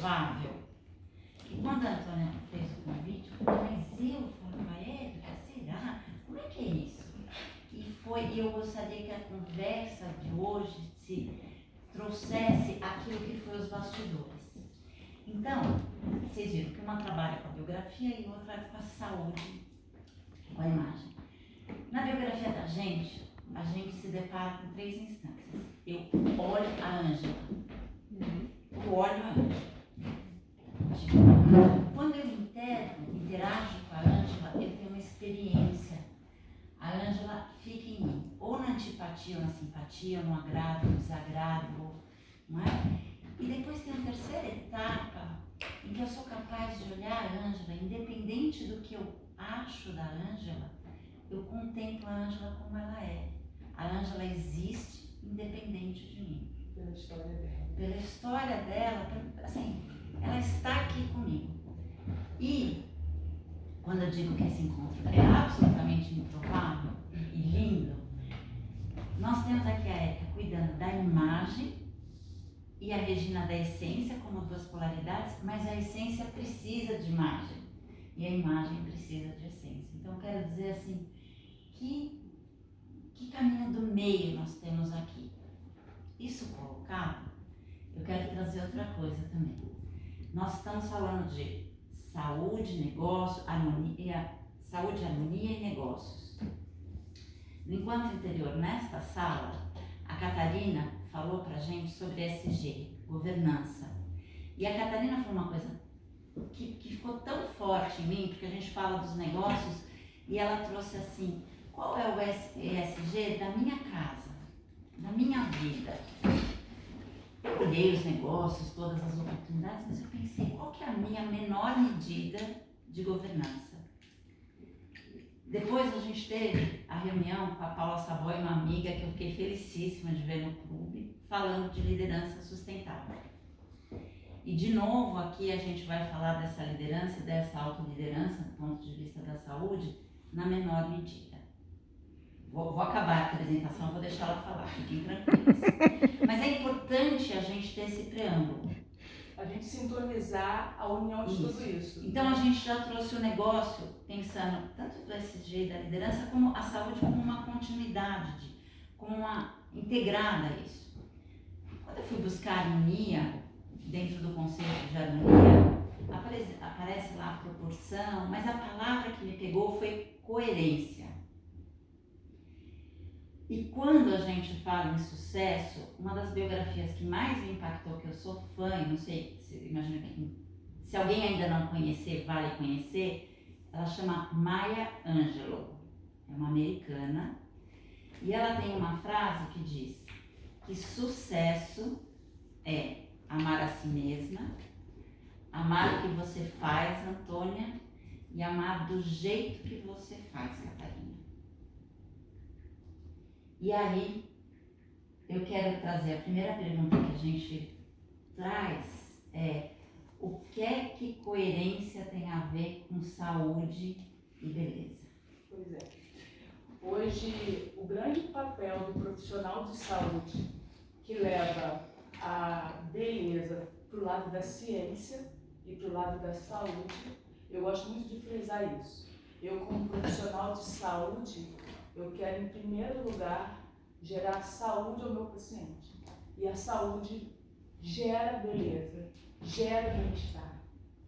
provável que quando a Antônia fez o convite, eu falei, mas eu falava, Érica, será? Como é que é isso? E eu gostaria que a conversa de hoje se trouxesse aquilo que foi os bastidores. Então, vocês viram que uma trabalha com a biografia e outra com a saúde, com a imagem. Na biografia da gente, a gente se depara com 3 instâncias. Eu olho a Ângela. Eu olho a Ângela. Quando eu interajo com a Ângela, eu tenho uma experiência. A Ângela fica em mim, ou na antipatia, ou na simpatia, ou no agrado, no desagrado, não é? E depois tem a terceira etapa, em que eu sou capaz de olhar a Ângela, independente do que eu acho da Ângela, eu contemplo a Ângela como ela é. A Ângela existe independente de mim. Pela história dela. Pela história dela, assim, ela está aqui comigo. E quando eu digo que esse encontro é absolutamente improvável e lindo, nós temos aqui a Érica cuidando da imagem e a Regina da essência como 2 polaridades, mas a essência precisa de imagem e a imagem precisa de essência. Então, eu quero dizer assim, que caminho do meio nós temos aqui? Isso colocado, eu quero trazer outra coisa também. Nós estamos falando de saúde, negócio, harmonia, saúde, harmonia e negócios. No encontro anterior, nesta sala, a Catarina falou pra gente sobre ESG, governança. E a Catarina falou uma coisa que ficou tão forte em mim, porque a gente fala dos negócios, e ela trouxe assim, qual é o ESG da minha casa, da minha vida? Eu olhei os negócios, todas as oportunidades, mas eu pensei, qual que é a minha menor medida de governança? Depois a gente teve a reunião com a Paula Savoy, uma amiga que eu fiquei felicíssima de ver no clube, falando de liderança sustentável. E de novo aqui a gente vai falar dessa liderança, dessa autoliderança, do ponto de vista da saúde, na menor medida. Vou acabar a apresentação, vou deixar ela falar, fiquem tranquilos. Mas é importante a gente ter esse preâmbulo. A gente sintonizar a união de tudo isso. Então a gente já trouxe o negócio pensando tanto do SG da liderança como a saúde como uma continuidade, como uma integrada a isso. Quando eu fui buscar harmonia dentro do conceito de harmonia, aparece lá a proporção, mas a palavra que me pegou foi coerência. E quando a gente fala em sucesso, uma das biografias que mais me impactou, que eu sou fã, e não sei, imagino que se alguém ainda não conhecer, vale conhecer, ela chama Maya Angelou, é uma americana, e ela tem uma frase que diz que sucesso é amar a si mesma, amar o que você faz, Antônia, e amar do jeito que você faz, Catarina. E aí, eu quero trazer a primeira pergunta que a gente traz é o que é que coerência tem a ver com saúde e beleza? Pois é. Hoje, o grande papel do profissional de saúde que leva a beleza para o lado da ciência e para o lado da saúde, eu gosto muito de frisar isso. Eu, como profissional de saúde, eu quero, em primeiro lugar, gerar saúde ao meu paciente. E a saúde gera beleza, gera bem-estar,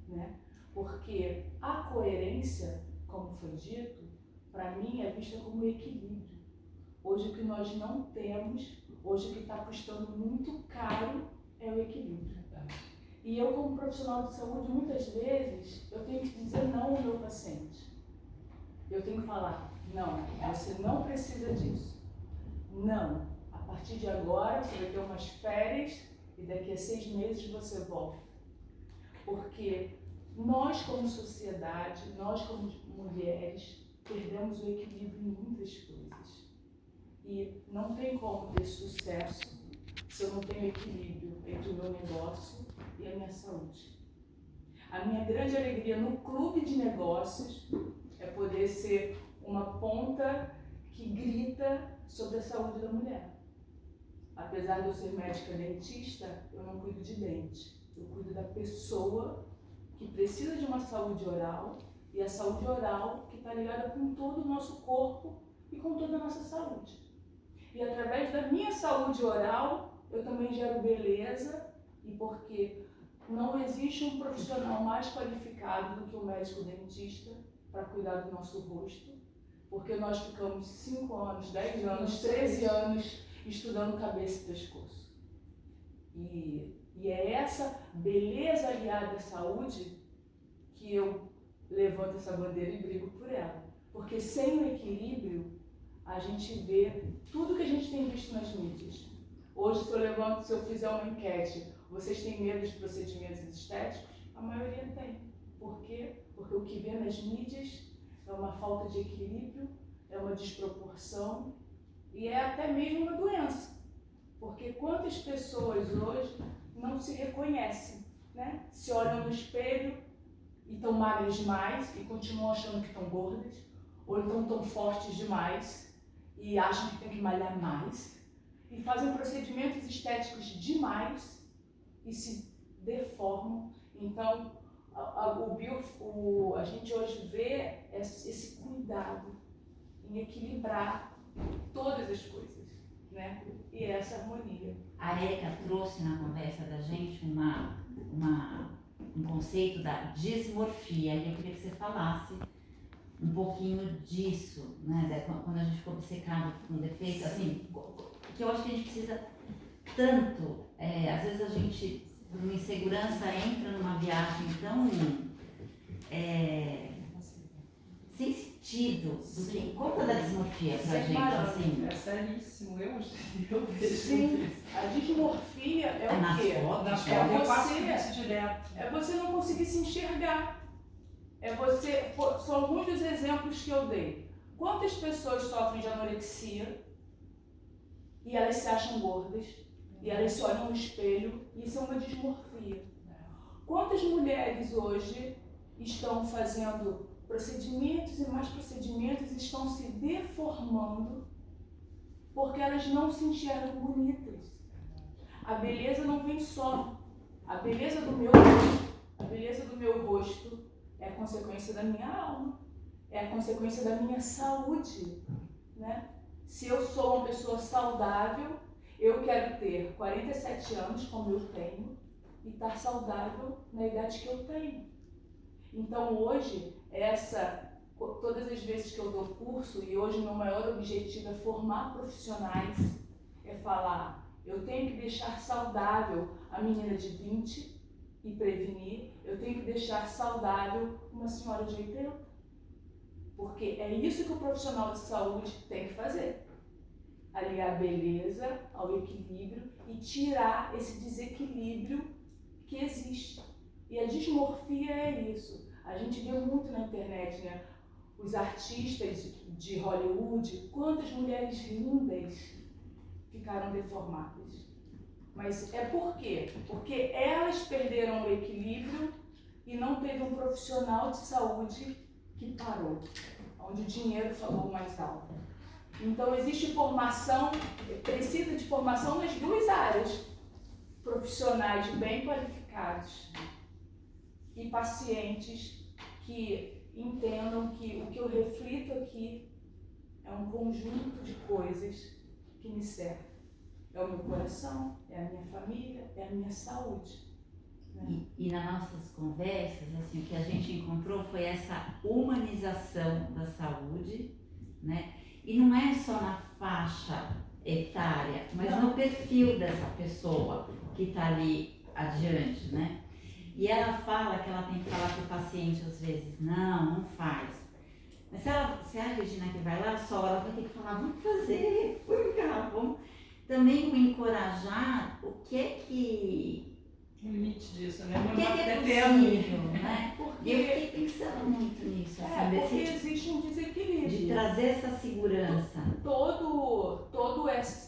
né? Porque a coerência, como foi dito, para mim é vista como equilíbrio. Hoje o que nós não temos, hoje o que está custando muito caro é o equilíbrio. E eu, como profissional de saúde, muitas vezes eu tenho que dizer não ao meu paciente. Eu tenho que falar, não, você não precisa disso. Não, a partir de agora você vai ter umas férias e daqui a 6 meses você volta. Porque nós como sociedade, nós como mulheres, perdemos o equilíbrio em muitas coisas. E não tem como ter sucesso se eu não tenho equilíbrio entre o meu negócio e a minha saúde. A minha grande alegria no clube de negócios é poder ser uma ponta que grita sobre a saúde da mulher. Apesar de eu ser médica dentista, eu não cuido de dente. Eu cuido da pessoa que precisa de uma saúde oral e a saúde oral que está ligada com todo o nosso corpo e com toda a nossa saúde. E através da minha saúde oral, eu também gero beleza, e porque não existe um profissional mais qualificado do que o médico dentista para cuidar do nosso rosto, porque nós ficamos 5 anos, 10 anos, 13 anos estudando cabeça e pescoço. E é essa beleza aliada à saúde que eu levanto essa bandeira e brigo por ela. Porque sem o equilíbrio, a gente vê tudo que a gente tem visto nas mídias. Hoje, se eu fizer uma enquete, vocês têm medo de procedimentos estéticos? A maioria tem. Por quê? Porque o que vê nas mídias é uma falta de equilíbrio, é uma desproporção e é até mesmo uma doença. Porque quantas pessoas hoje não se reconhecem, né? Se olham no espelho e estão magras demais e continuam achando que estão gordas, ou então estão fortes demais e acham que tem que malhar mais, e fazem procedimentos estéticos demais e se deformam. Então, a gente hoje vê esse cuidado em equilibrar todas as coisas, né? E essa harmonia. A Érica trouxe na conversa da gente um conceito da dismorfia, e eu queria que você falasse um pouquinho disso, né? Quando a gente ficou obcecado com defeito, assim, que eu acho que a gente precisa tanto, às vezes a gente, por uma insegurança, entra numa viagem tão sem sentido, do que conta da dismorfia pra gente, assim. É seríssimo, eu vejo. Sim, a dismorfia é o quê? Eu passo isso direto. É você não conseguir se enxergar. São alguns dos exemplos que eu dei. Quantas pessoas sofrem de anorexia e elas se acham gordas, e elas se olham no espelho, e isso é uma dismorfia. Quantas mulheres hoje estão fazendo procedimentos e mais procedimentos, estão se deformando porque elas não se enxergam bonitas. A beleza não vem só. A beleza do meu rosto é a consequência da minha alma, é a consequência da minha saúde, né? Se eu sou uma pessoa saudável, eu quero ter 47 anos, como eu tenho, e estar saudável na idade que eu tenho. Então hoje, todas as vezes que eu dou curso, e hoje meu maior objetivo é formar profissionais, é falar, eu tenho que deixar saudável a menina de 20 e prevenir, eu tenho que deixar saudável uma senhora de 80. Porque é isso que o profissional de saúde tem que fazer. Aliar a beleza ao equilíbrio e tirar esse desequilíbrio que existe. E a dismorfia é isso. A gente vê muito na internet, né? Os artistas de Hollywood, quantas mulheres lindas ficaram deformadas. Mas é por quê? Porque elas perderam o equilíbrio e não teve um profissional de saúde que parou, onde o dinheiro falou mais alto. Então existe formação, precisa de formação nas duas áreas, profissionais bem qualificados e pacientes que entendam que o que eu reflito aqui é um conjunto de coisas que me servem. É o meu coração, é a minha família, é a minha saúde. E nas nossas conversas, assim, o que a gente encontrou foi essa humanização da saúde, né? E não é só na faixa etária, mas no perfil dessa pessoa que está ali adiante, né? E ela fala que ela tem que falar para o paciente às vezes, não faz. Mas se a Regina que vai lá só, ela vai ter que falar, vamos fazer, vamos cá, vamos. Também o encorajar o que é que... O limite disso, né? O que é possível, né? Porque eu fiquei pensando muito nisso, assim, porque existe um desequilíbrio. de trazer essa segurança.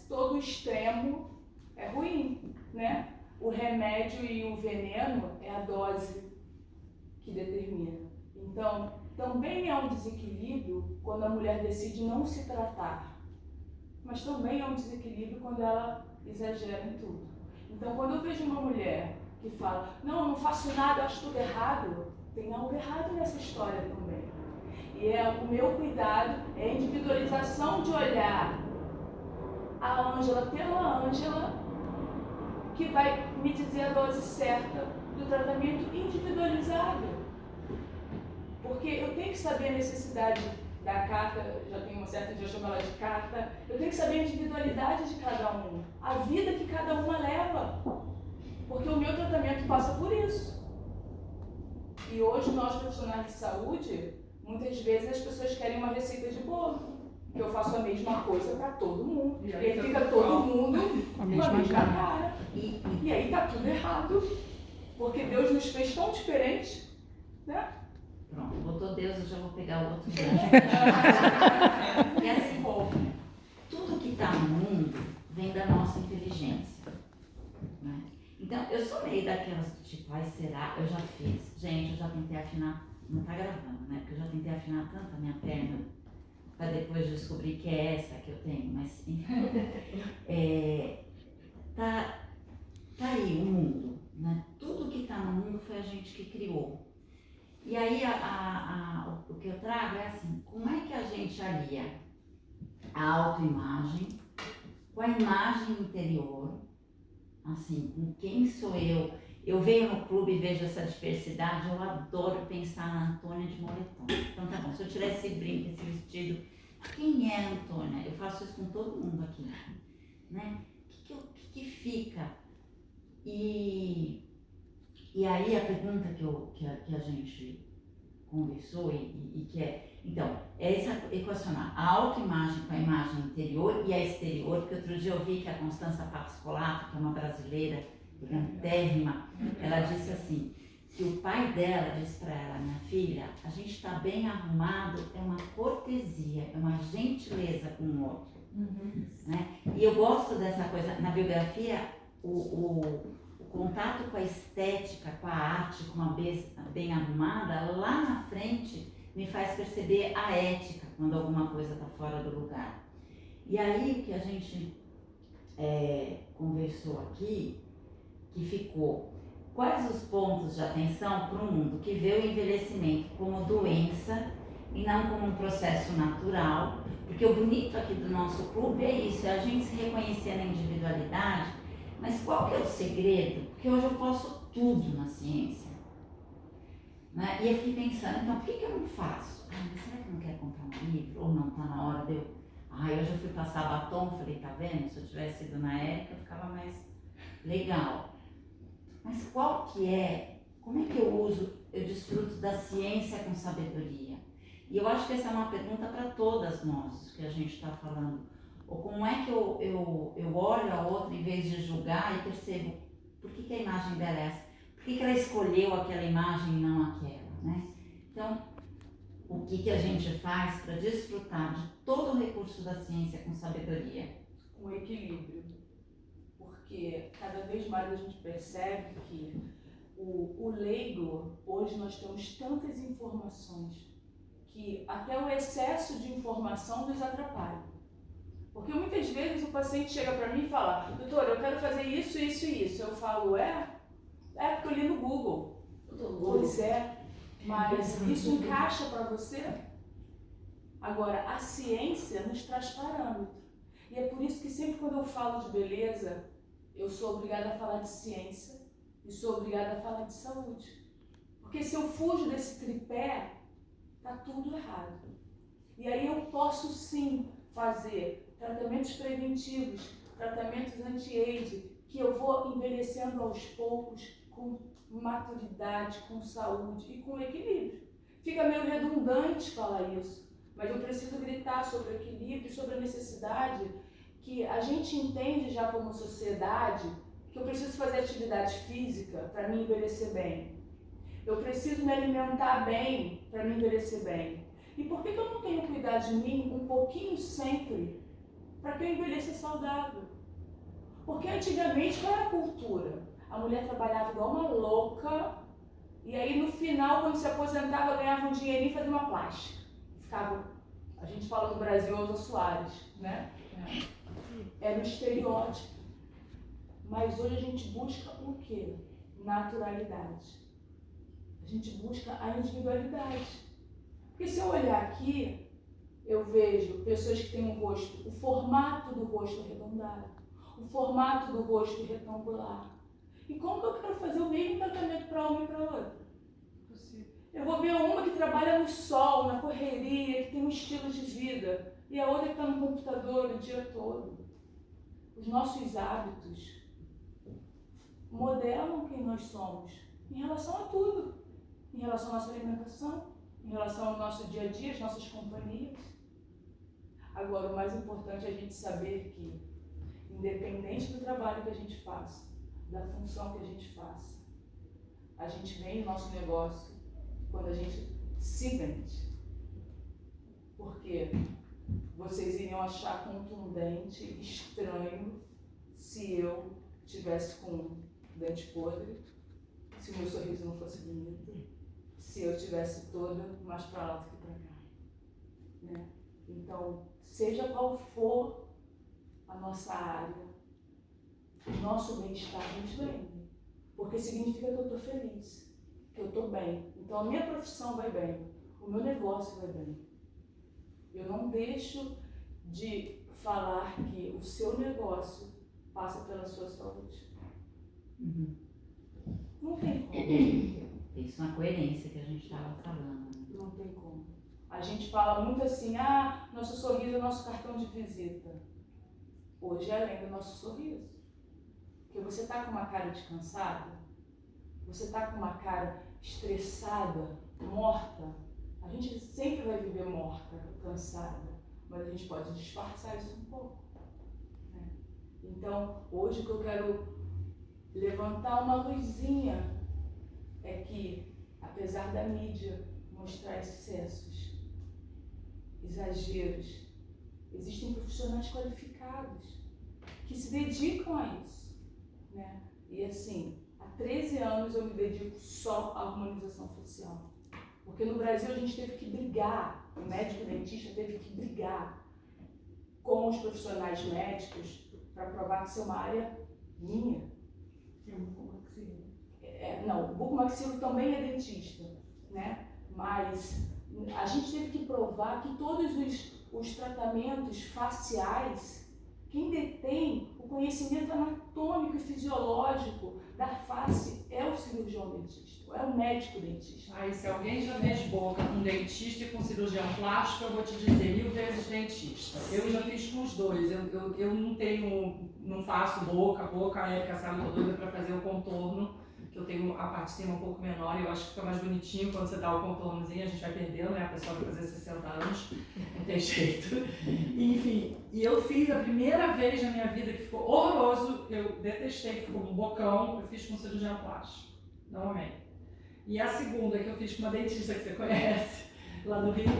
Todo extremo é ruim, né? O remédio e o veneno é a dose que determina. Então, também é um desequilíbrio quando a mulher decide não se tratar. Mas também é um desequilíbrio quando ela exagera em tudo. Então, quando eu vejo uma mulher que fala, não, eu não faço nada, eu acho tudo errado. Tem algo errado nessa história também. E o meu cuidado é a individualização de olhar a Ângela pela Ângela, que vai me dizer a dose certa do tratamento individualizado. Porque eu tenho que saber a necessidade da carta, já tem uma certa, já chamo ela de carta, eu tenho que saber a individualidade de cada um, a vida que cada uma leva. Porque o meu tratamento passa por isso. E hoje nós profissionais de saúde, muitas vezes as pessoas querem uma receita de bolo. Que eu faço a mesma coisa para todo mundo. E aí fica todo mundo com a mesma cara. E aí tá tudo errado. Porque Deus nos fez tão diferentes, né? Pronto, botou Deus, eu já vou pegar o outro gancho. E assim, tudo que está no mundo vem da nossa inteligência. Né? Então, eu sou meio daquelas do tipo, ai, será? Eu já fiz. Gente, eu já tentei afinar, não tá gravando, né? Porque eu já tentei afinar tanto a minha perna, para depois descobrir que é essa que eu tenho, mas enfim. Tá aí o mundo, né? Tudo que está no mundo foi a gente que criou. E aí o que eu trago é assim, como é que a gente alia a autoimagem com a imagem interior, assim, com quem sou eu? Eu venho no clube e vejo essa diversidade, eu adoro pensar na Antônia de moletom. Então tá bom, se eu tirar esse brinco, esse vestido, quem é a Antônia? Eu faço isso com todo mundo aqui, né? O que fica? E aí a pergunta que a gente conversou e que é, então, é equacionar a autoimagem com a imagem interior e a exterior, porque outro dia eu vi que a Constança Pascolato, que é uma brasileira grandérrima, ela disse assim, que o pai dela disse para ela, minha filha, a gente está bem arrumado, é uma cortesia, é uma gentileza com o outro. Né? E eu gosto dessa coisa, na biografia, o contato com a estética, com a arte, com uma bem arrumada, lá na frente me faz perceber a ética, quando alguma coisa está fora do lugar. E aí o que a gente conversou aqui, que ficou, quais os pontos de atenção para um mundo que vê o envelhecimento como doença e não como um processo natural, porque o bonito aqui do nosso clube é isso, é a gente se reconhecer na individualidade, mas qual que é o segredo? Porque hoje eu posso tudo na ciência. Né? E eu fiquei pensando, então por que eu não faço? Mas será que eu não quero comprar um livro? Ou não, está na hora de eu... hoje eu fui passar batom, falei, tá vendo? Se eu tivesse ido na Érica, ficava mais legal. Mas qual que é, como é que eu desfruto da ciência com sabedoria? E eu acho que essa é uma pergunta para todas nós, que a gente está falando. Ou como é que eu olho a outra em vez de julgar e percebo por que a imagem dela é essa? Por que ela escolheu aquela imagem e não aquela, né? Então, o que a gente faz para desfrutar de todo o recurso da ciência com sabedoria? Com equilíbrio. Porque cada vez mais a gente percebe que o leigo, hoje nós temos tantas informações que até o excesso de informação nos atrapalha. Porque muitas vezes o paciente chega para mim e fala, doutor, eu quero fazer isso, isso e isso. Eu falo, porque eu li no Google. Pois é, mas isso encaixa para você? Agora, a ciência nos traz parâmetro. E é por isso que sempre quando eu falo de beleza, eu sou obrigada a falar de ciência e sou obrigada a falar de saúde. Porque se eu fujo desse tripé, tá tudo errado. E aí eu posso sim fazer tratamentos preventivos, tratamentos anti-age, que eu vou envelhecendo aos poucos, com maturidade, com saúde e com equilíbrio. Fica meio redundante falar isso, mas eu preciso gritar sobre o equilíbrio, sobre a necessidade que a gente entende já como sociedade, que eu preciso fazer atividade física para me envelhecer bem. Eu preciso me alimentar bem para me envelhecer bem. E por que eu não tenho cuidado de mim um pouquinho sempre para que eu envelheça saudável? Porque antigamente, qual era a cultura? A mulher trabalhava igual uma louca e aí no final, quando se aposentava, ganhava um dinheirinho e fazia uma plástica. Ficava, a gente fala no Brasil, Elza Soares, né? Era um estereótipo. Mas hoje a gente busca o quê? naturalidade. A gente busca a individualidade. Porque se eu olhar aqui, eu vejo pessoas que têm um rosto, o formato do rosto arredondado, o formato do rosto retangular. E como que eu quero fazer o mesmo tratamento para uma e para outra? Eu vou ver uma que trabalha no sol, na correria, que tem um estilo de vida, e a outra que está no computador o dia todo. Os nossos hábitos modelam quem nós somos em relação a tudo. Em relação à nossa alimentação, em relação ao nosso dia a dia, às nossas companhias. Agora, o mais importante é a gente saber que, independente do trabalho que a gente faça, da função que a gente faça, a gente vem no nosso negócio quando a gente se vende. Porque vocês iriam achar contundente, estranho, se eu tivesse com um dente podre, se o meu sorriso não fosse bonito, se eu tivesse toda mais para lá do que para cá. Né? Então, seja qual for a nossa área, o nosso bem-estar a gente vende. Porque significa que eu estou feliz, que eu estou bem. Então, a minha profissão vai bem, o meu negócio vai bem. Eu não deixo de falar que o seu negócio passa pela sua saúde. Uhum. Não tem como. Isso é uma coerência que a gente estava falando. Não tem como. A gente fala muito assim, nosso sorriso é nosso cartão de visita. Hoje é além do nosso sorriso. Porque você está com uma cara descansada, você está com uma cara estressada, morta. A gente sempre vai viver morta, cansada, mas a gente pode disfarçar isso um pouco. Né? Então, hoje o que eu quero levantar uma luzinha é que, apesar da mídia mostrar excessos, exageros, existem profissionais qualificados que se dedicam a isso. Né? E assim, há 13 anos eu me dedico só à harmonização facial. Porque no Brasil a gente teve que brigar, o médico dentista teve que brigar com os profissionais médicos para provar que isso é uma área minha. Não, o bucomaxilo também é dentista, né? Mas a gente teve que provar que todos os tratamentos faciais, quem detém o conhecimento anatômico e fisiológico da face é o cirurgião dentista, é o médico dentista. Aí, se alguém já fez boca com dentista e com cirurgião plástico, eu vou te dizer 1000 vezes dentista. Eu já fiz com os dois. Eu não faço boca, a Érica sabe que eu tô doida pra fazer o contorno, que eu tenho a parte de cima um pouco menor e eu acho que fica mais bonitinho quando você dá o contornozinho, a gente vai perdendo, né? A pessoa vai fazer 60 anos, não tem jeito. Enfim, e eu fiz a primeira vez na minha vida que ficou horroroso, eu detestei, que ficou um bocão, eu fiz com cirurgião plástico, não amei. E a segunda que eu fiz com uma dentista que você conhece, lá no Rio,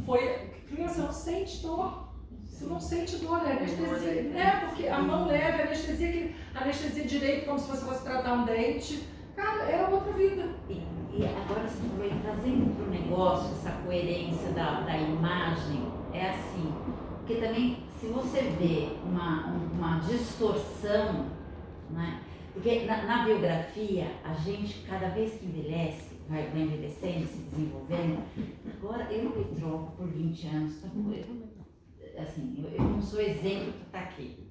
foi, criança, não sente dor. Você não sente dor, né? Anestesia, né? Porque a mão leve, anestesia direito, como se você fosse tratar um dente. Cara, era outra vida. E agora você falou, trazendo para o negócio essa coerência da imagem, é assim, porque também se você vê uma distorção, né? Porque na biografia, a gente, cada vez que envelhece, vai envelhecendo, se desenvolvendo, agora eu não me troco por 20 anos, tá bom? Assim, eu não sou exemplo que está aqui,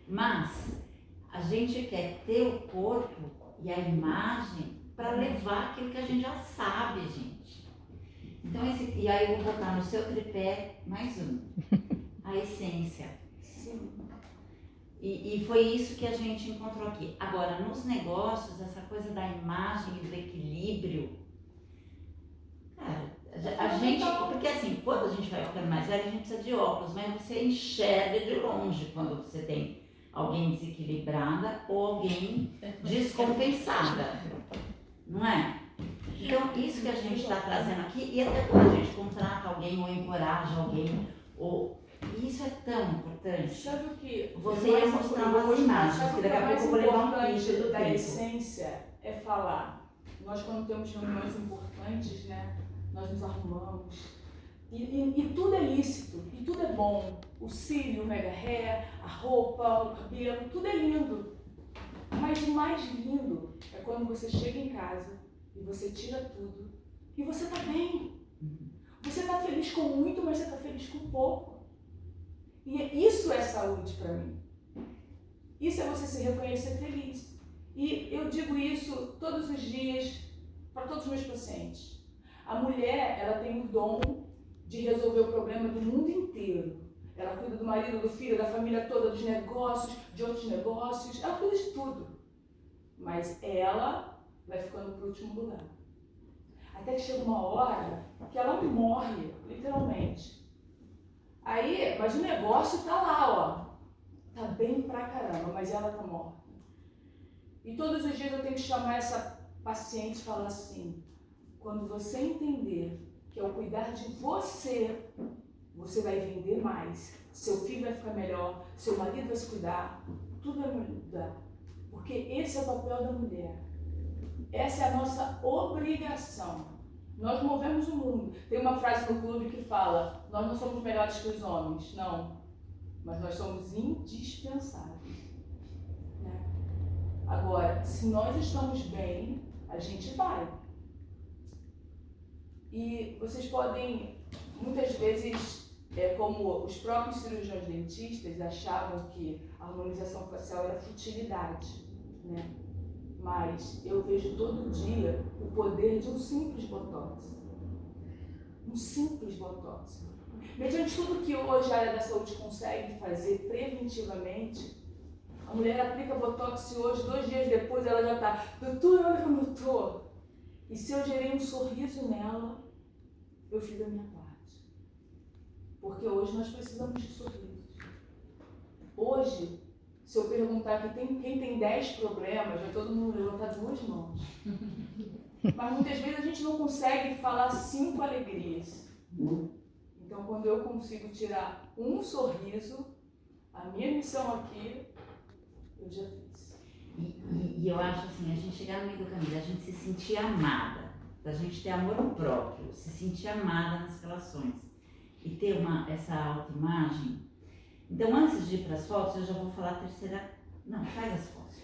mas a gente quer ter o corpo e a imagem para levar aquilo que a gente já sabe, gente. Então, e aí eu vou botar no seu tripé mais um, a essência. Sim. E foi isso que a gente encontrou aqui. Agora, nos negócios, essa coisa da imagem e do equilíbrio, cara, a gente, porque assim, quando a gente vai ficando mais velho, a gente precisa de óculos, mas você enxerga de longe quando você tem alguém desequilibrada ou alguém descompensada, não é? Então, isso que a gente está trazendo aqui, e até quando a gente contrata alguém ou encoraja alguém, isso é tão importante. Sabe o que? Você ia mostrando as imagens, que daqui a pouco eu vou levar um print do da tempo. essência é falar. Nós, quando temos reuniões importantes, né, nós nos arrumamos. E tudo é lícito, e tudo é bom. O cílio, o mega hair, a roupa, o cabelo, tudo é lindo. Mas o mais lindo é quando você chega em casa e você tira tudo e você está bem. Você está feliz com muito, mas você está feliz com pouco. E isso é saúde para mim. Isso é você se reconhecer feliz. E eu digo isso todos os dias para todos os meus pacientes. A mulher, ela tem o dom de resolver o problema do mundo inteiro. Ela cuida do marido, do filho, da família toda, dos negócios, de outros negócios. Ela cuida de tudo. Mas ela vai ficando para o último lugar. Até que chega uma hora que ela morre, literalmente. Aí, mas o negócio tá lá, ó. Tá bem pra caramba, mas ela tá morta. E todos os dias eu tenho que chamar essa paciente e falar assim: quando você entender que ao cuidar de você, você vai vender mais, seu filho vai ficar melhor, seu marido vai se cuidar, tudo vai mudar. Porque esse é o papel da mulher. Essa é a nossa obrigação. Nós movemos o mundo. Tem uma frase no clube que fala: nós não somos melhores que os homens. Não. Mas nós somos indispensáveis. Né? Agora, se nós estamos bem, a gente vai. E vocês podem, muitas vezes, como os próprios cirurgiões dentistas achavam que a harmonização facial era futilidade, né? Mas eu vejo todo dia o poder de um simples botox. Um simples botox. Mediante tudo que hoje a área da saúde consegue fazer preventivamente, a mulher aplica botox e hoje, 2 dias depois, ela já está: doutora, olha como eu tô. E se eu gerei um sorriso nela, eu fiz a minha parte. Porque hoje nós precisamos de sorrisos. Hoje, se eu perguntar quem tem 10 problemas, vai todo mundo levantar 2 mãos. Mas muitas vezes a gente não consegue falar 5 alegrias. Então, quando eu consigo tirar um sorriso, a minha missão aqui, eu já fiz. E eu acho assim, a gente chegar no meio do caminho, a gente se sentir amada, da gente ter amor próprio, se sentir amada nas relações e ter essa autoimagem. Então, antes de ir para as fotos, eu já vou falar a terceira... Não, faz as fotos.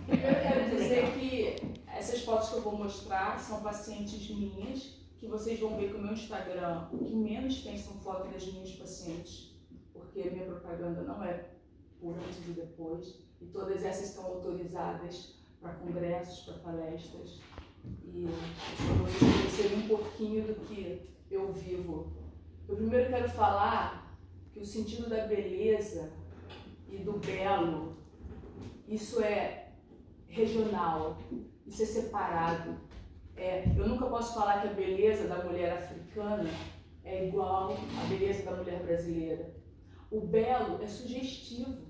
Primeiro, eu quero dizer que essas fotos que eu vou mostrar são pacientes minhas, que vocês vão ver que o meu Instagram, o que menos tem são fotos das minhas pacientes, porque a minha propaganda não é por antes e depois, e todas essas estão autorizadas para congressos, para palestras, e para vocês conhecerem um pouquinho do que eu vivo. Eu primeiro quero falar que o sentido da beleza e do belo, isso é regional, isso é separado. Eu nunca posso falar que a beleza da mulher africana é igual à beleza da mulher brasileira. O belo é sugestivo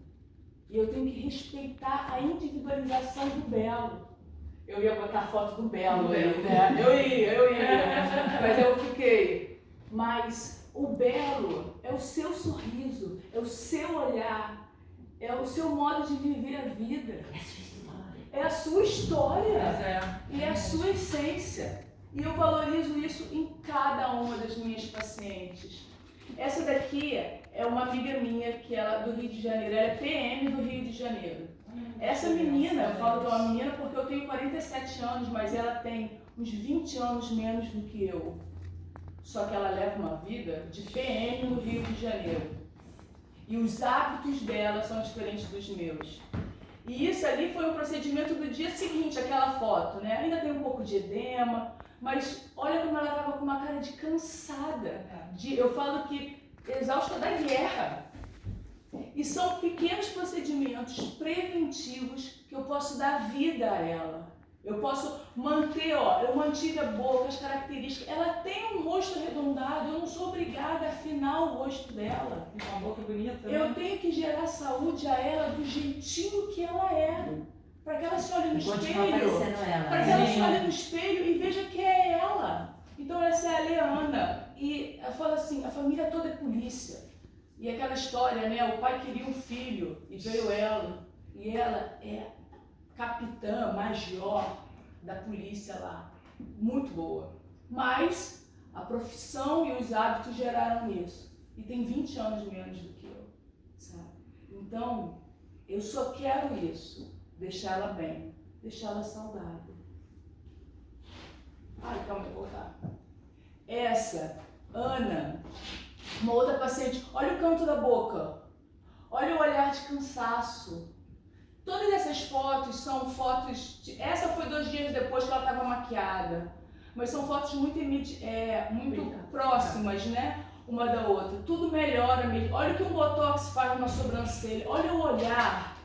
e eu tenho que respeitar a individualização do belo. Eu ia botar a foto do belo aí, né? Eu ia, mas eu fiquei. Mas o belo é o seu sorriso, é o seu olhar, é o seu modo de viver a vida. É a sua história e é a sua essência. E eu valorizo isso em cada uma das minhas pacientes. Essa daqui é uma amiga minha, que ela é do Rio de Janeiro, ela é PM do Rio de Janeiro. Essa menina, eu falo que é uma menina porque eu tenho 47 anos, mas ela tem uns 20 anos menos do que eu. Só que ela leva uma vida de PM no Rio de Janeiro. E os hábitos dela são diferentes dos meus. E isso ali foi um procedimento do dia seguinte, aquela foto, né? Ainda tem um pouco de edema, mas olha como ela estava com uma cara de cansada. Eu falo que exausta da guerra. E são pequenos procedimentos preventivos que eu posso dar vida a ela. Eu posso manter, eu mantive a boca, as características. Ela tem um rosto arredondado, eu não sou obrigada a afinar o rosto dela. Uma boca bonita, né? Eu tenho que gerar saúde a ela do jeitinho que ela é. Para que ela se olhe no espelho. Para que ela se olhe no espelho e veja que é ela. Então essa é a Leana. E ela fala assim, a família toda é polícia. E aquela história, né? O pai queria um filho e veio ela. E ela é capitã, major da polícia lá. Muito boa. Mas a profissão e os hábitos geraram isso. E tem 20 anos menos do que eu, sabe? Então, eu só quero isso. deixar ela bem, deixar ela saudável. Ai, calma, eu vou voltar. Essa, Ana, uma outra paciente, olha o canto da boca, olha o olhar de cansaço. Todas essas fotos são fotos, essa foi 2 dias depois que ela estava maquiada, mas são fotos muito próximas, né? Uma da outra. Tudo melhora mesmo. Olha o que um botox faz na sobrancelha, olha o olhar,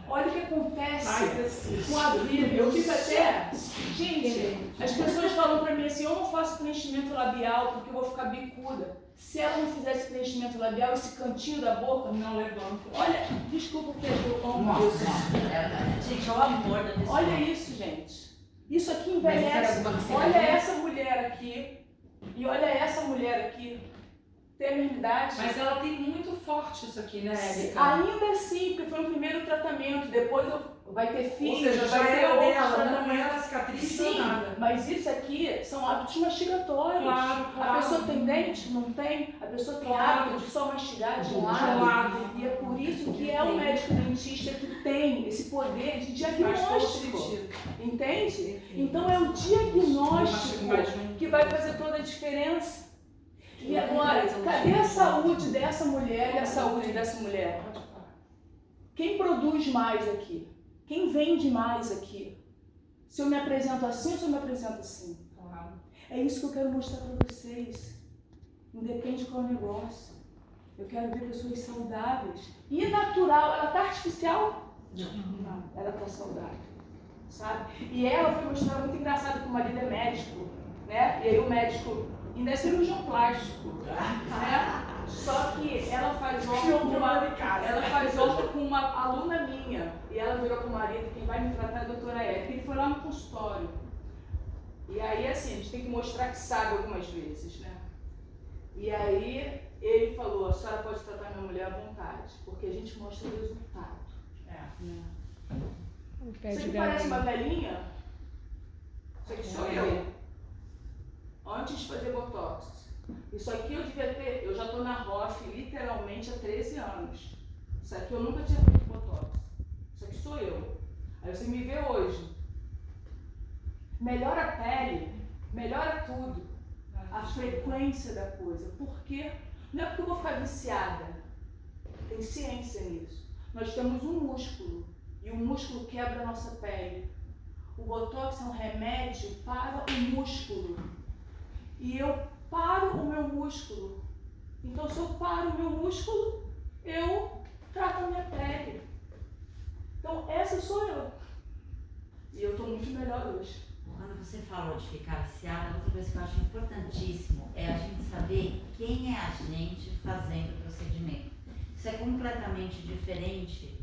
olha o que acontece com a vida. Eu fico até, gente, as pessoas falam pra mim assim, eu não faço preenchimento labial porque eu vou ficar bicuda. Se ela não fizesse preenchimento labial, esse cantinho da boca não levanta. Olha, desculpa porque eu amo isso. Gente, é o amor da pessoa. Olha isso, gente. Isso aqui envelhece. Olha essa mulher aqui e olha essa mulher aqui. Eternidade. Mas ela tem muito forte isso aqui, né, Érica? Ainda assim, porque foi o primeiro tratamento. Depois vai ter filhos, ou seja, já vai ter era outros dela, não tratamentos. era cicatriz, Sim, não nada. mas isso aqui são hábitos mastigatórios. Claro. A pessoa tem dente? Não tem. A pessoa tem hábito de só mastigar de um lado. E é por isso que é o médico dentista que tem esse poder de diagnóstico. Entende? Então é o diagnóstico que vai fazer toda a diferença. E agora, cadê a saúde dessa mulher e a saúde dessa mulher? Quem produz mais aqui? Quem vende mais aqui? Se eu me apresento assim ou se eu me apresento assim? É isso que eu quero mostrar para vocês. Independe qual é o negócio. Eu quero ver pessoas saudáveis. E natural. Ela está artificial? Não. Ela está saudável. Sabe? E ela foi uma história muito engraçada, porque o marido é médico, né? E aí o médico ainda é cirurgião plástico, né? Só que ela faz obra com uma aluna minha. E ela virou pro marido, quem vai me tratar é a doutora Érica. Ele foi lá no consultório. E aí, assim, a gente tem que mostrar que sabe algumas vezes, né? E aí, ele falou, a senhora pode tratar minha mulher à vontade, porque a gente mostra o resultado. Né? Isso aqui parece uma velhinha? Isso aqui sou eu. Antes de fazer botox. Isso aqui eu devia ter, eu já estou na ROF literalmente há 13 anos. Isso aqui eu nunca tinha feito botox. Isso aqui sou eu. Aí você me vê hoje. Melhora a pele, melhora tudo. A frequência da coisa. Por quê? Não é porque eu vou ficar viciada. Tem ciência nisso. Nós temos um músculo. E o músculo quebra a nossa pele. O botox é um remédio para o músculo. E eu paro o meu músculo. Então, se eu paro o meu músculo, eu trato a minha pele. Então, essa sou eu. E eu estou muito melhor hoje. Quando você falou de ficar viciada, outra coisa que eu acho importantíssimo é a gente saber quem é a gente fazendo o procedimento. Isso é completamente diferente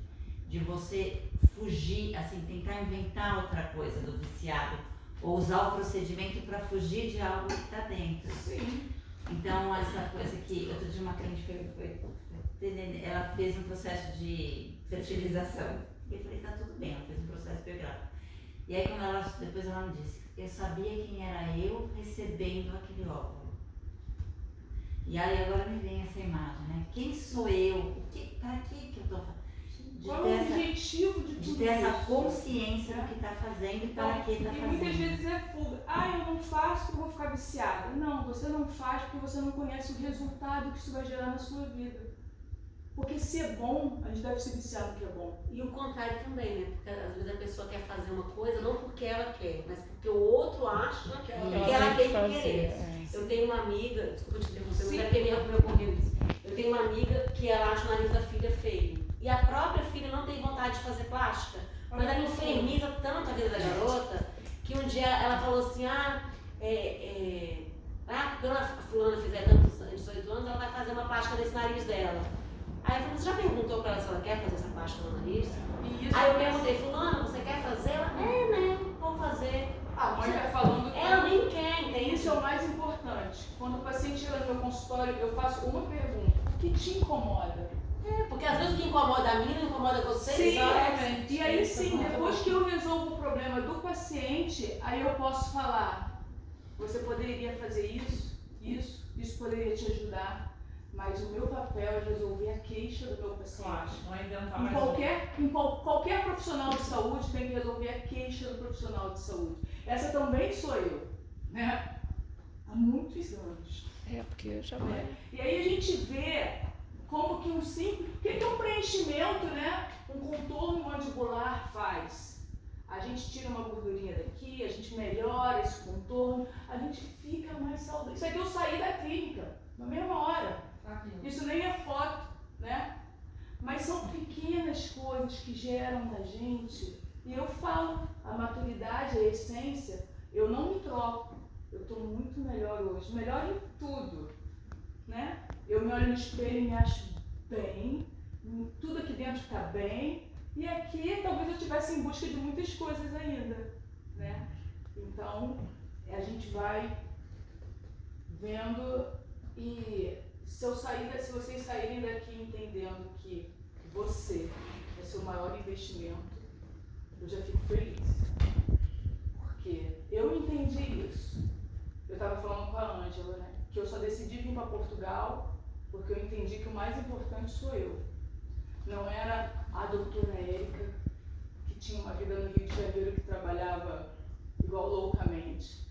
de você fugir, assim, tentar inventar outra coisa do viciado ou usar o procedimento para fugir de algo que está dentro. Sim. Então, essa coisa que outro dia uma cliente ela fez um processo de fertilização. E eu falei, tá tudo bem, ela fez um processo biográfico. E aí, depois ela me disse, eu sabia quem era eu recebendo aquele óvulo. E aí agora me vem essa imagem, né? Quem sou eu? Para que eu estou fazendo? Qual é o objetivo de tudo de ter essa isso? consciência do que está fazendo e para que está fazendo. E muitas vezes é fuga. Eu não faço porque eu vou ficar viciada. Não, você não faz porque você não conhece o resultado que isso vai gerar na sua vida. Porque se é bom, a gente deve se viciar no que é bom. E o contrário também, né? Porque às vezes a pessoa quer fazer uma coisa não porque ela quer, mas porque o outro acha que ela tem que querer. Eu tenho uma amiga, desculpa te interromper, mas é porque me ocorreu isso. Eu tenho uma amiga que ela acha o nariz da filha feio. E a própria filha não tem vontade de fazer plástica, mas ela inferniza tanto a vida da garota, que um dia ela falou assim, quando a fulana fizer tantos 18 anos, ela vai fazer uma plástica nesse nariz dela. Aí eu falei, você já perguntou pra ela se ela quer fazer essa plástica no nariz? Aí eu perguntei, fulana, você quer fazer? Ela, né, vamos fazer. A mãe está falando que ela nem quer, entende? Isso é o mais importante. Quando o paciente chega no meu consultório, eu faço uma pergunta. O que te incomoda? Porque às vezes o que incomoda a mim não incomoda você. Sim, e aí sim, depois que eu resolvo o problema do paciente, aí eu posso falar, você poderia fazer isso poderia te ajudar. mas o meu papel é resolver a queixa do meu paciente. Claro, não é inventar mais Qualquer profissional de saúde tem que resolver a queixa do profissional de saúde. Essa também sou eu, né? Há muitos anos. Porque já E aí a gente vê como que um simples... O que um preenchimento, né? Um contorno mandibular faz? A gente tira uma gordurinha daqui, a gente melhora esse contorno, a gente fica mais saudável. Isso aqui eu saí da clínica, na mesma hora. Isso nem é foto, né? Mas são pequenas coisas que geram na gente. E eu falo, a maturidade, a essência, eu não me troco. Eu estou muito melhor hoje, melhor em tudo, né? Eu me olho no espelho e me acho bem, tudo aqui dentro está bem, e aqui talvez eu estivesse em busca de muitas coisas ainda, né? Então, a gente vai vendo, e se vocês saírem daqui entendendo que você é seu maior investimento, eu já fico feliz, porque eu entendi isso. Eu estava falando com a Ângela, né? Que eu só decidi vir para Portugal porque eu entendi que o mais importante sou eu. Não era a doutora Érica, que tinha uma vida no Rio de Janeiro, que trabalhava igual loucamente.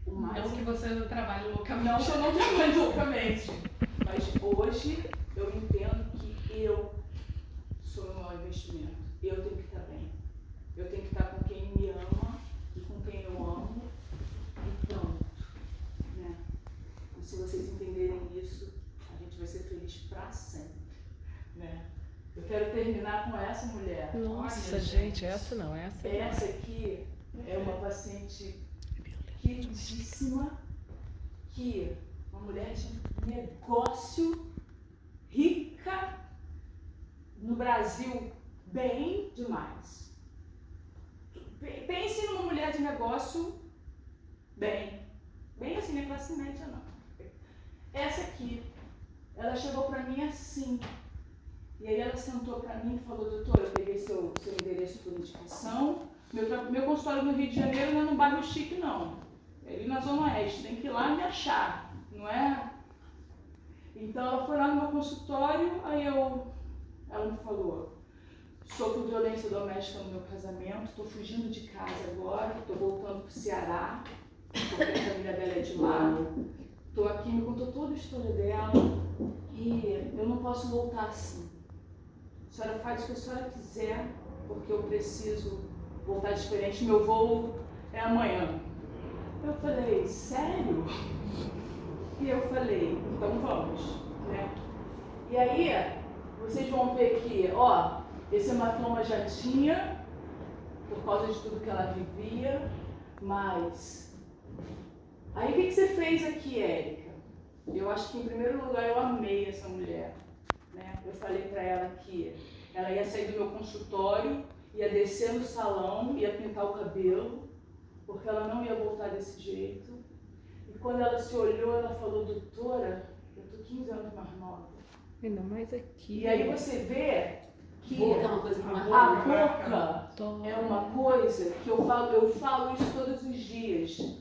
Não que você não trabalhe loucamente. Não que eu não trabalhe loucamente. Mas hoje eu entendo que eu sou o maior investimento. Eu tenho que estar bem. Eu tenho que estar com quem me ama e com quem eu amo. E pronto, né? E se vocês entenderem isso, a gente vai ser feliz para sempre, né? Eu quero terminar com essa mulher. Nossa, gente, essa não, essa. Essa aqui é uma paciente queridíssima, que uma mulher de negócio, rica, no Brasil, bem demais. Pense numa mulher de negócio bem assim, não é classe média não. Essa aqui, ela chegou pra mim assim, e aí ela sentou pra mim e falou: doutora, eu peguei seu endereço por indicação, meu consultório no Rio de Janeiro não é no bairro chique não, é ali na Zona Oeste, tem que ir lá me achar, não é? Então ela foi lá no meu consultório, aí ela me falou: sofro violência doméstica no meu casamento, estou fugindo de casa agora, estou voltando para o Ceará, porque a família dela é de lá. Estou aqui, me contou toda a história dela e eu não posso voltar assim. A senhora faz o que a senhora quiser, porque eu preciso voltar diferente, meu voo é amanhã. Eu falei: sério? E eu falei: então vamos, né? E aí, vocês vão ver que, ó, esse hematoma já tinha, por causa de tudo que ela vivia, mas... Aí o que você fez aqui, Érica? Eu acho que em primeiro lugar eu amei essa mulher, né? Eu falei pra ela que ela ia sair do meu consultório, ia descer no salão, ia pintar o cabelo, porque ela não ia voltar desse jeito. E quando ela se olhou, ela falou: doutora, eu tô 15 anos mais nova. Ainda mais aqui. E aí você vê que Boca é uma coisa que a marca. boca é uma coisa que eu falo isso todos os dias.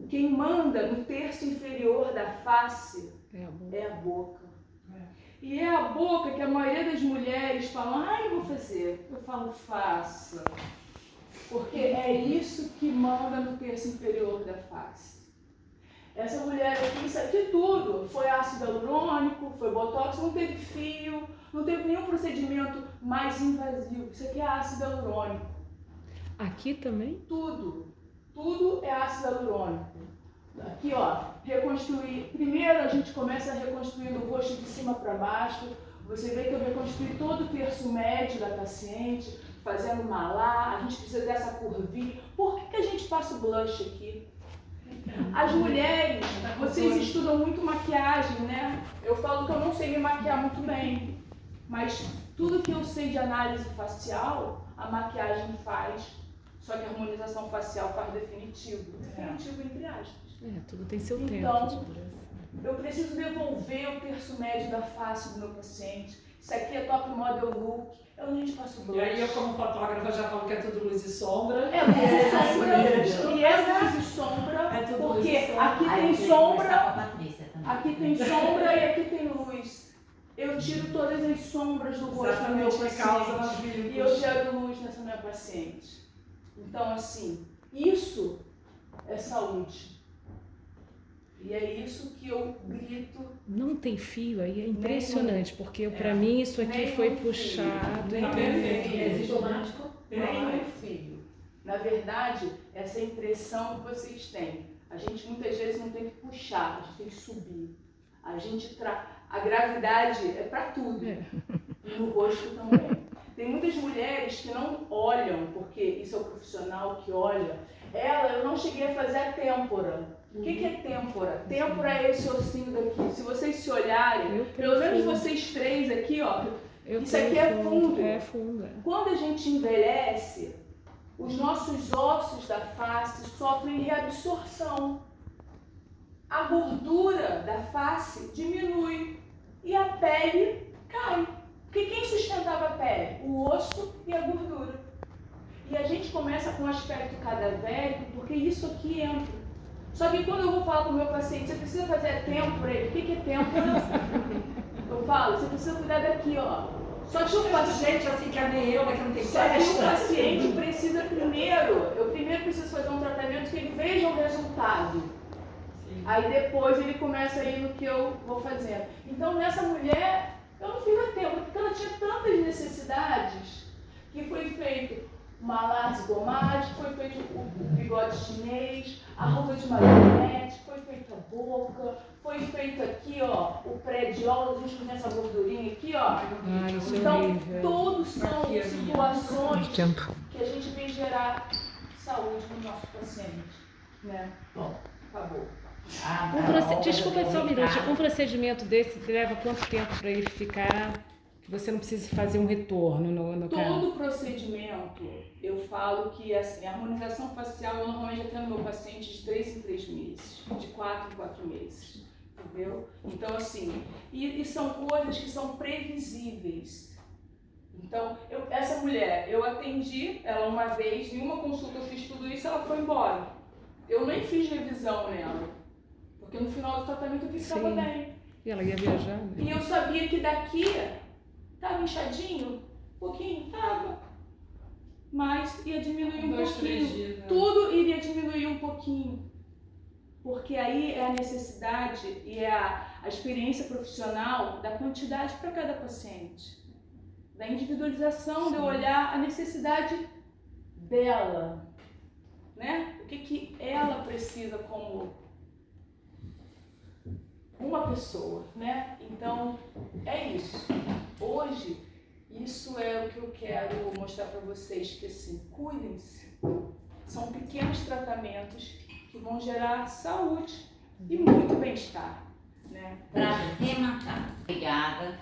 Quem manda no terço inferior da face é a boca. E é a boca que a maioria das mulheres falam: eu vou fazer. Eu falo: faça. Porque é isso que manda no terço inferior da face. Essa mulher aqui, isso aqui tudo, foi ácido hialurônico, foi botox, não teve fio, não teve nenhum procedimento mais invasivo. Isso aqui é ácido hialurônico. Aqui também? Tudo é ácido hialurônico. Aqui, ó, reconstruir. Primeiro a gente começa reconstruindo o rosto de cima para baixo. Você vê que eu reconstruí todo o terço médio da paciente, fazendo malar. A gente precisa dessa curvinha. Por que a gente passa o blush aqui? As mulheres, vocês estudam muito maquiagem, né? Eu falo que eu não sei me maquiar muito bem, mas tudo que eu sei de análise facial, a maquiagem faz, só que a harmonização facial faz definitivo entre aspas. Tudo tem seu Então, tempo de duração. Eu preciso devolver o terço médio da face do meu paciente. Isso aqui é top model look. Eu nem passo blush. E aí eu, como fotógrafa, já falo que é tudo luz e sombra. É luz e sombra. E é luz e sombra. É tudo porque luz e sombra. aqui Aí tem eu queria conversar sombra. com a Patrícia também. Aqui tem sombra e aqui tem luz. Eu tiro todas as sombras do rosto do meu paciente e eu gero luz nessa minha paciente. Então, assim, isso é saúde. E é isso que eu grito. Não tem fio aí, é impressionante, porque pra mim isso aqui Nem foi um puxado. fio, e- nem um fio. É sintomático? Nem um fio. Na verdade, essa impressão que vocês têm. A gente muitas vezes não tem que puxar, a gente tem que subir. A gravidade é para tudo. E no rosto também. Tem muitas mulheres que não olham, porque isso é o profissional que olha. Eu não cheguei a fazer a têmpora. O que é têmpora? Têmpora é esse ossinho daqui. Se vocês se olharem, pelo menos vocês três aqui, ó, isso aqui é fundo. É fundo. É. Quando a gente envelhece, os nossos ossos da face sofrem reabsorção. A gordura da face diminui e a pele cai. Porque quem sustentava a pele? O osso e a gordura. E a gente começa com um aspecto cadavérico porque isso aqui entra. Só que quando eu vou falar com o meu paciente, você precisa fazer tempo para ele. O que é tempo? Eu falo, você precisa cuidar daqui, ó. Só que o paciente, assim que é nem eu, mas que não tem só que o paciente precisa eu primeiro preciso fazer um tratamento que ele veja o resultado. Sim. Aí depois ele começa a ir no que eu vou fazendo. Então nessa mulher, eu não fiz a tempo, porque ela tinha tantas necessidades que foi feito uma lace gomate, foi feito o bigode chinês, a ruga de marionete, foi feita a boca, foi feito aqui, ó, o pré-diol, a gente não tem essa gordurinha aqui, ó. Isso é Então, horrível. todos são situações que a gente vem gerar saúde no nosso paciente, né? Bom, acabou. Desculpa só um minuto, um procedimento desse leva quanto tempo para ele ficar, que você não precisa fazer um retorno no caso? Todo procedimento, eu falo que assim, a harmonização facial eu normalmente atendo meu paciente de 3 em 3 meses, de 4 em 4 meses, entendeu? Então assim, e são coisas que são previsíveis. Então, essa mulher, eu atendi ela uma vez, em uma consulta eu fiz tudo isso, ela foi embora. Eu nem fiz revisão nela, porque no final do tratamento eu vi que estava bem. E ela ia viajar? Né? E eu sabia que daqui estava inchadinho, um pouquinho, estava. Mas ia diminuir um 2, pouquinho. 3 dias, né? Tudo iria diminuir um pouquinho. Porque aí é a necessidade e é a experiência profissional da quantidade para cada paciente. Da individualização, de eu olhar a necessidade dela. Né? O que ela precisa como uma pessoa, né? Então, é isso. Hoje, isso é o que eu quero mostrar para vocês, que assim, cuidem-se. São pequenos tratamentos que vão gerar saúde e muito bem-estar, né? Para rematar. Obrigada.